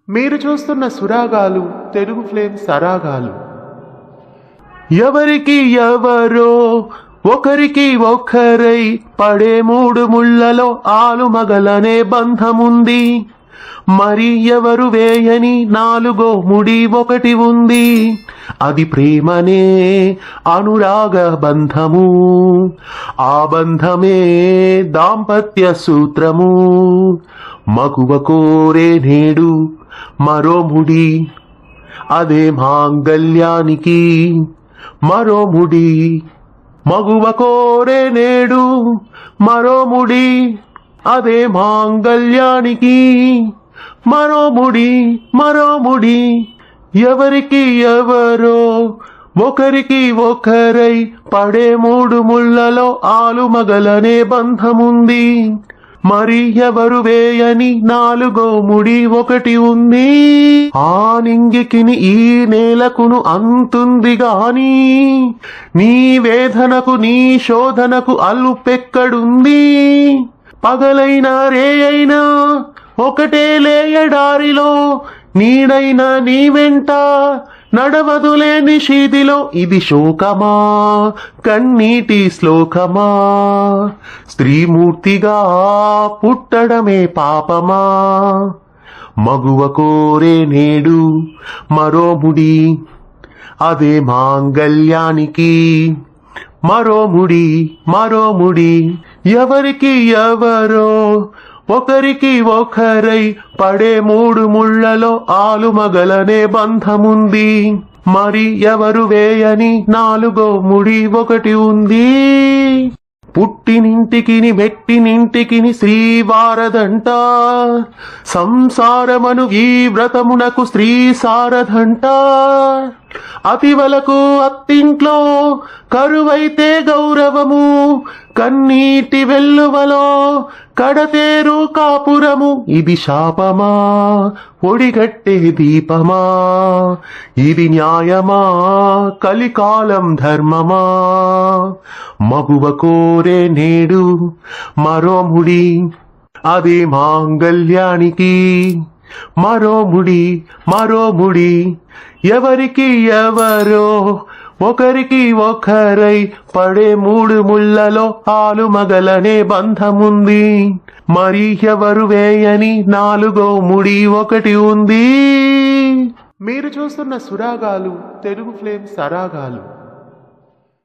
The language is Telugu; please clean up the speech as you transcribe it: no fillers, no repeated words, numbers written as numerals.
మీరు చూస్తున్న సురాగాలు తెలుగు ఫ్లేమ్ సరాగాలు. ఎవరికి ఎవరో ఒకరికి ఒకరై పడే మూడు ముళ్ళలో ఆలుమగలనే బంధముంది. మరి ఎవరు వేయని నాలుగో ముడి ఒకటి ఉంది. అది ప్రేమనే అనురాగ బంధము. ఆ బంధమే దాంపత్య సూత్రము. మగువ కోరే నేడు మరో ముడి, అదే మాంగళ్యానికి మరో ముడి. మగువ కోరే నేడు మరో ముడి, అదే మాంగళ్యానికి మరో ముడి మరో ముడి. ఎవరికి ఎవరో ఒకరికి ఒకరై పడే మూడు ముళ్ళలో ఆలుమగలనే బంధముంది. మరి ఎవరు వేయని నాలుగో ముడి ఒకటి ఉంది. ఆ నింగికిని ఈ నేలకును అంతుంది గాని నీ వేదనకు నీ శోధనకు అల్లుపెక్కడుంది. పగలైనా రేయైనా ఒకటే లేయడారిలో, నీడైనా నీ వెంట నడవదులే నిషీదిలో. ఇది శోకమా కన్నీటి శ్లోకమా? స్త్రీమూర్తిగా పుట్టడమే పాపమా? మగువ కోరే నేడు మరో ముడి, అదే మాంగళ్యానికి మరో ముడి మరో ముడి. ఎవరికి ఎవరో ఒకరికి ఒకరై పడే మూడు ముళ్ళలో ఆలుమగలనే బంధముంది. మరి ఎవరు వేయని నాలుగో ముడి ఒకటి ఉంది. పుట్టినింటికిని మెట్టినింటికిని శ్రీవారదంట, సంసారమను ఈ వ్రతమునకు స్త్రీ సారదంట. అతివలకు అత్తింట్లో కరువైతే గౌరవము, కన్నీటి వెల్లువలో కడతేరు కాపురము. ఇది శాపమా ఒడిగట్టే దీపమా? ఇది న్యాయమా కలికాలం ధర్మమా? మగువ కోరే నేడు మరో ముడి, అది మాంగళ్యానికి మరో ముడి మరో ముడి. ఎవరికి ఎవరో ఒకరికి ఒకరై పడే మూడు ముళ్ళలో ఆలుమగలనే బంధముంది. మరి ఎవరు వేయని నాలుగో ముడి ఒకటి ఉంది. మీరు చూస్తున్న సురాగాలు తెలుగు ఫ్లేమ్ సరాగాలు.